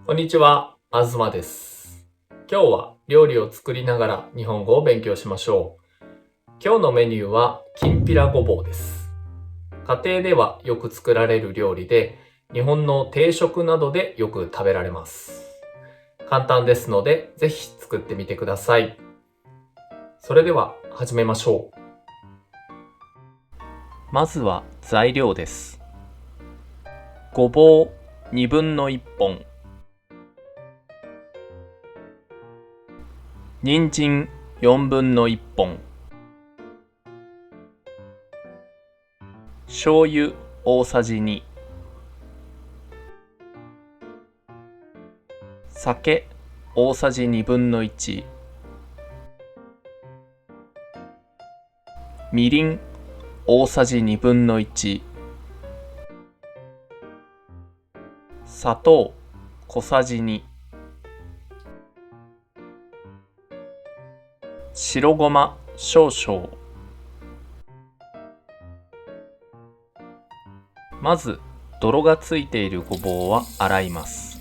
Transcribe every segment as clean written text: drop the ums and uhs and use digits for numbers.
こんにちは、あずまです。今日は料理を作りながら日本語を勉強しましょう。今日のメニューはきんぴらごぼうです。家庭ではよく作られる料理で、日本の定食などでよく食べられます。簡単ですので、ぜひ作ってみてください。それでは始めましょう。まずは材料です。ごぼう1/2本、人参1/4本、醤油大さじ2、酒大さじ1/2、みりん大さじ1/2、砂糖小さじ2、白ごま少々。まず泥がついているごぼうは洗います。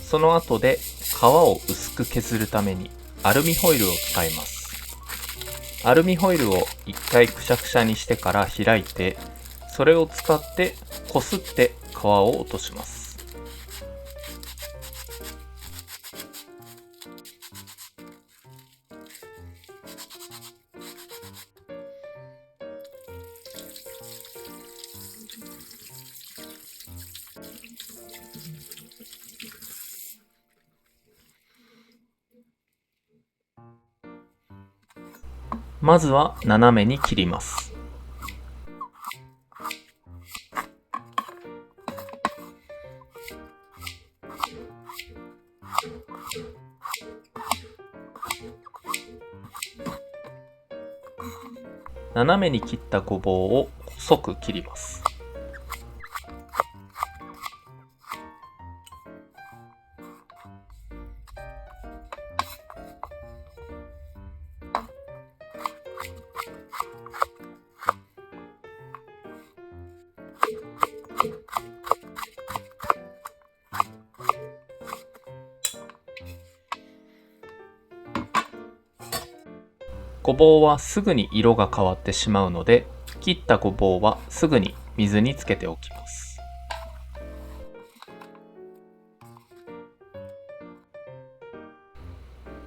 その後で皮を薄く削るためにアルミホイルを使います。アルミホイルを一回くしゃくしゃにしてから開いて、それを使ってこすって皮を落とします。まずは斜めに切ります。斜めに切ったごぼうを細く切ります。ごぼうはすぐに色が変わってしまうので、切ったごぼうはすぐに水につけておきます。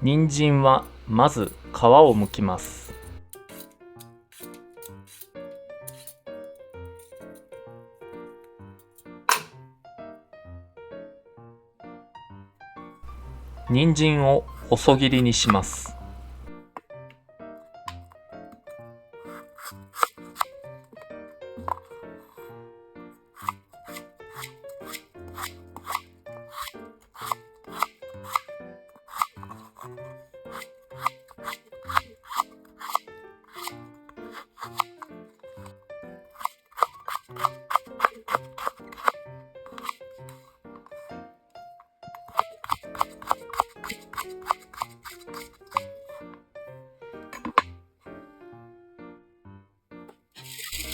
人参はまず皮を剥きます。人参を細切りにします。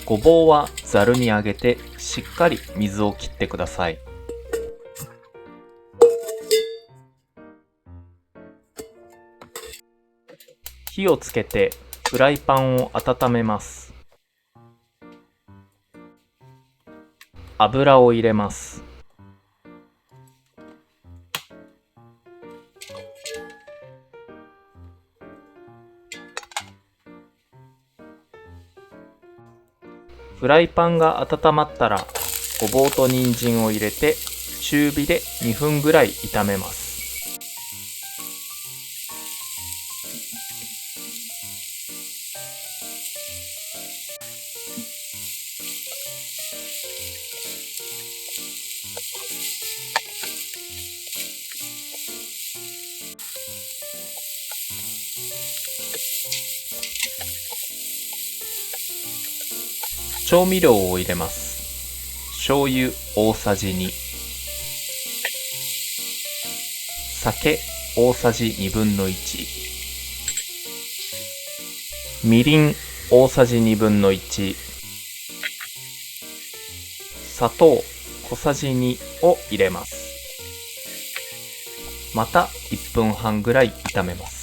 ごぼうはざるにあげてしっかり水を切ってください。火をつけてフライパンを温めます。油を入れます。フライパンが温まったら、ごぼうと人参を入れて中火で2分ぐらい炒めます。調味料を入れます。醤油大さじ2、酒大さじ1/2、みりん大さじ1/2、砂糖小さじ2を入れます。また1分半ぐらい炒めます。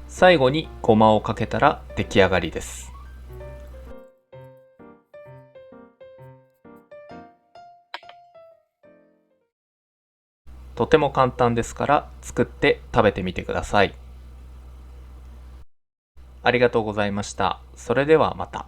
最後にごまをかけたら出来上がりです。とても簡単ですから作って食べてみてください。ありがとうございました。それではまた。